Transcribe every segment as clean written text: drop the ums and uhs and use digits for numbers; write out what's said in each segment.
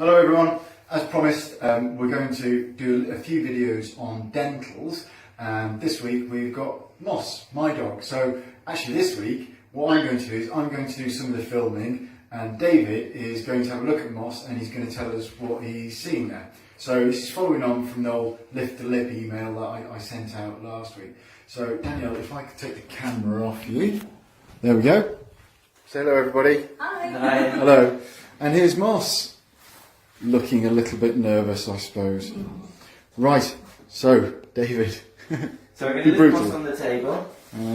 Hello everyone, as promised we're going to do a few videos on dentals, and this week we've got Moss, my dog. So actually this week what I'm going to do is I'm going to do some of the filming, and David is going to have a look at Moss and he's going to tell us what he's seeing there. So this is following on from the old lift the lip email that I sent out last week. So Danielle, if I could take the camera off you. There we go. Say hello everybody. Hi. Hi. Hello. And here's Moss. Looking a little bit nervous, I suppose. Right, so David. So we're going to leave Moss on the table.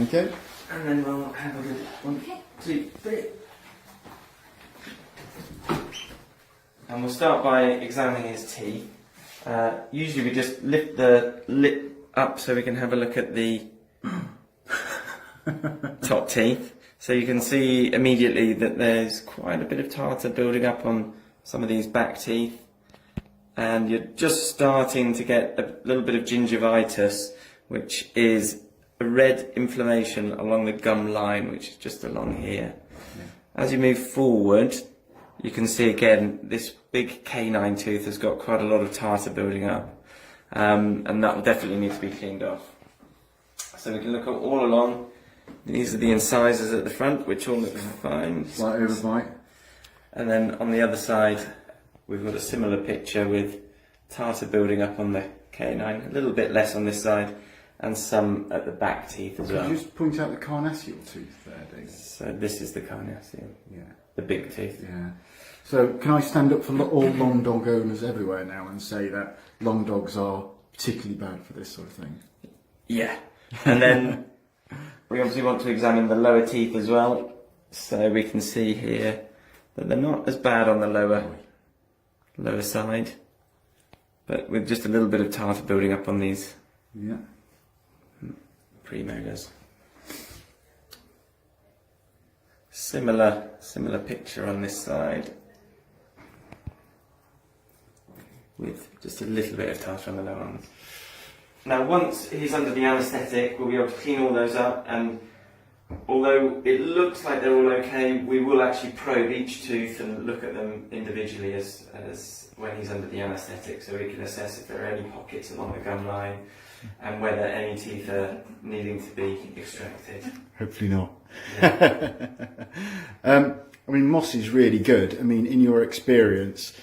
Okay. And then we'll have a good 1, 2, 3. And we'll start by examining his teeth. Usually we just lift the lip up so we can have a look at the top teeth. So you can see immediately that there's quite a bit of tartar building up on some of these back teeth, and you're just starting to get a little bit of gingivitis, which is a red inflammation along the gum line, which is just along here. Yeah. As you move forward, you can see again this big canine tooth has got quite a lot of tartar building up, and that will definitely need to be cleaned off. So we can look at all along. These are the incisors at the front, which all look fine. Slight overbite. And then on the other side, we've got a similar picture with tartar building up on the canine, a little bit less on this side, and some at the back teeth as well. Could you just point out the carnassial tooth there, David? So this is the carnassial, yeah, the big teeth. Yeah. So can I stand up for all long dog owners everywhere now and say that long dogs are particularly bad for this sort of thing? Yeah. And then we obviously want to examine the lower teeth as well, so we can see here that they're not as bad on the lower side, but with just a little bit of tartar building up on these premolars. Similar picture on this side, with just a little bit of tartar on the lower ones. Now, once he's under the anaesthetic, we'll be able to clean all those up, and although it looks like they're all okay, we will actually probe each tooth and look at them individually as when he's under the anaesthetic, so we can assess if there are any pockets along the gum line and whether any teeth are needing to be extracted. Hopefully not. Yeah. I mean, Moss is really good. I mean, in your experience,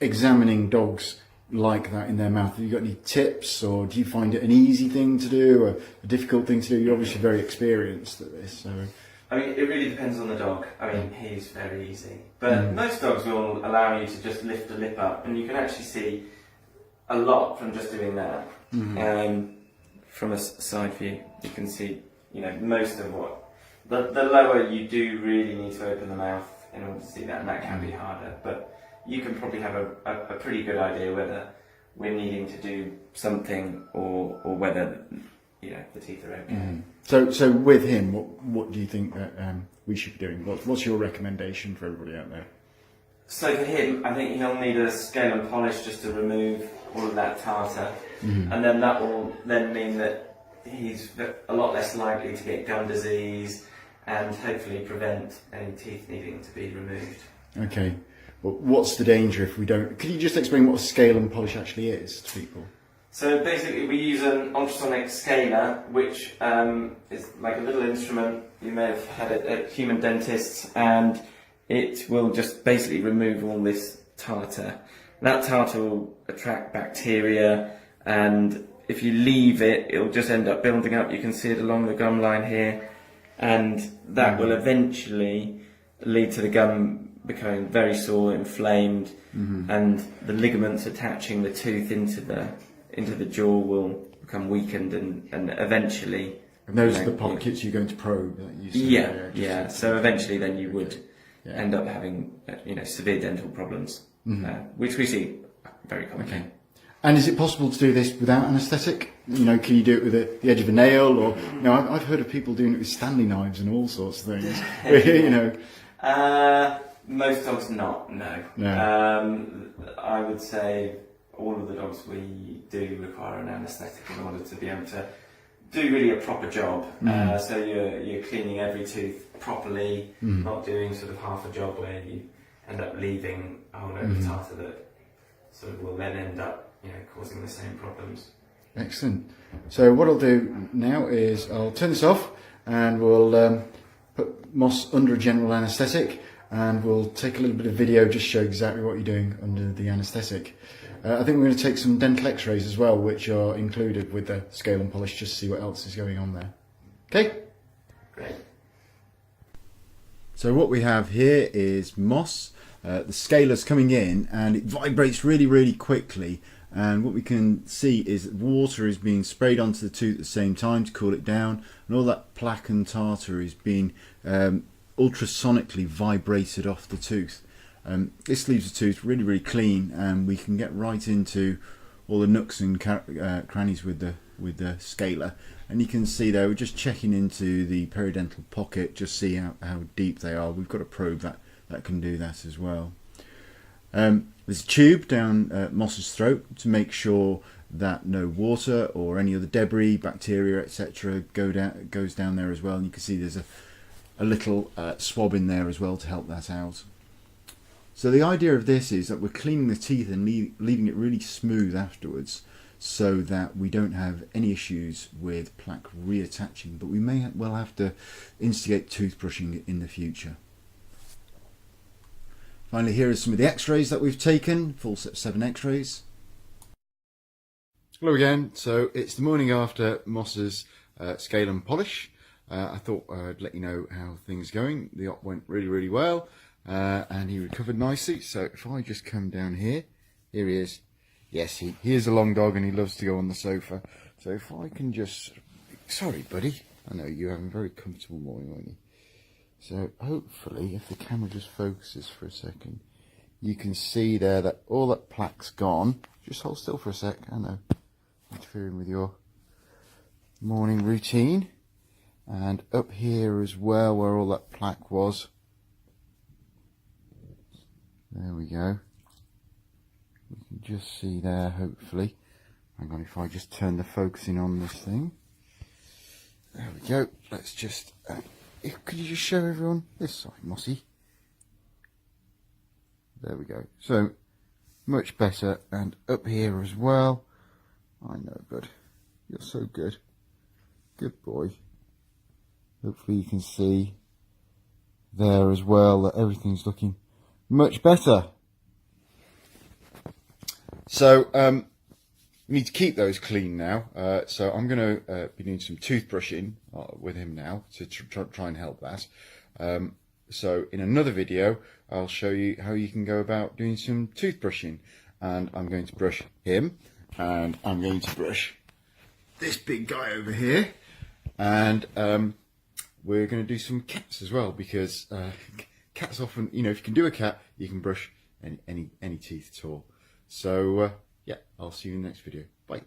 examining dogs like that in their mouth, have you got any tips, or do you find it an easy thing to do or a difficult thing to do? You're obviously very experienced at this, so I mean, it really depends on the dog. I mean, he's very easy, but most dogs will allow you to just lift the lip up, and you can actually see a lot from just doing that. From a side view, you can see, you know, most of what the lower you do really need to open the mouth in order to see that, and that can be harder, but you can probably have a pretty good idea whether we're needing to do something or whether, you know, the teeth are okay. So with him, what do you think that we should be doing? What's your recommendation for everybody out there? So for him, I think he'll need a scale and polish just to remove all of that tartar, and then that will then mean that he's a lot less likely to get gum disease and hopefully prevent any teeth needing to be removed. Okay. Well, what's the danger if we don't? Could you just explain what a scale and polish actually is to people? So basically we use an ultrasonic scaler, which is like a little instrument. You may have had it at human dentists, and it will just basically remove all this tartar. That tartar will attract bacteria, and if you leave it, it'll just end up building up. You can see it along the gum line here, and that will eventually lead to the gum becoming very sore, inflamed, and the ligaments attaching the tooth into the jaw will become weakened, and eventually. And those are the pockets you're going to probe. That you said, yeah. So eventually, then you would end up having, severe dental problems, which we see very commonly. Okay. And is it possible to do this without anaesthetic? You know, can you do it with the edge of a nail, or I've heard of people doing it with Stanley knives and all sorts of things. You know. Most dogs not, no. I would say all of the dogs we do require an anaesthetic in order to be able to do really a proper job. So you're cleaning every tooth properly, not doing sort of half a job where you end up leaving a whole load of tartar that sort of will then end up, causing the same problems. Excellent. So what I'll do now is I'll turn this off and we'll put Moss under a general anaesthetic, and we'll take a little bit of video, just show exactly what you're doing under the anaesthetic. I think we're going to take some dental x-rays as well, which are included with the scale and polish, just to see what else is going on there. Okay? Great. So what we have here is Moss. The scaler's coming in and it vibrates really, really quickly. And what we can see is that water is being sprayed onto the tooth at the same time to cool it down, and all that plaque and tartar is being ultrasonically vibrated off the tooth. This leaves the tooth really, really clean, and we can get right into all the nooks and crannies with the scaler. And you can see there, we're just checking into the periodontal pocket, just see how deep they are. We've got a probe that can do that as well. There's a tube down Moss's throat to make sure that no water or any other debris, bacteria, etc. goes down there as well. And you can see there's a little swab in there as well to help that out. So the idea of this is that we're cleaning the teeth and leaving it really smooth afterwards, so that we don't have any issues with plaque reattaching, but we may well have to instigate toothbrushing in the future. Finally, here are some of the x-rays that we've taken, full set 7 x-rays. Hello again. So it's the morning after Moss's scale and polish. I thought I'd let you know how things are going. The op went really, really well, and he recovered nicely. So if I just come down here he is. Yes, he is a long dog and he loves to go on the sofa. So if I can just... Sorry, buddy. I know you're having a very comfortable morning, aren't you? So hopefully, if the camera just focuses for a second, you can see there that all that plaque's gone. Just hold still for a sec. I know, interfering with your morning routine. And up here as well, where all that plaque was. There we go. You can just see there, hopefully. Hang on, if I just turn the focusing on this thing. There we go. Let's just... could you just show everyone this side, Mossy? There we go. So, much better. And up here as well. I know, bud. You're so good. Good boy. Hopefully you can see there as well that everything's looking much better. So, we need to keep those clean now. So I'm going to be doing some toothbrushing with him now to try and help that. So in another video, I'll show you how you can go about doing some toothbrushing. And I'm going to brush him, and I'm going to brush this big guy over here. And we're going to do some cats as well, because cats often, if you can do a cat, you can brush any teeth at all. So yeah, I'll see you in the next video. Bye.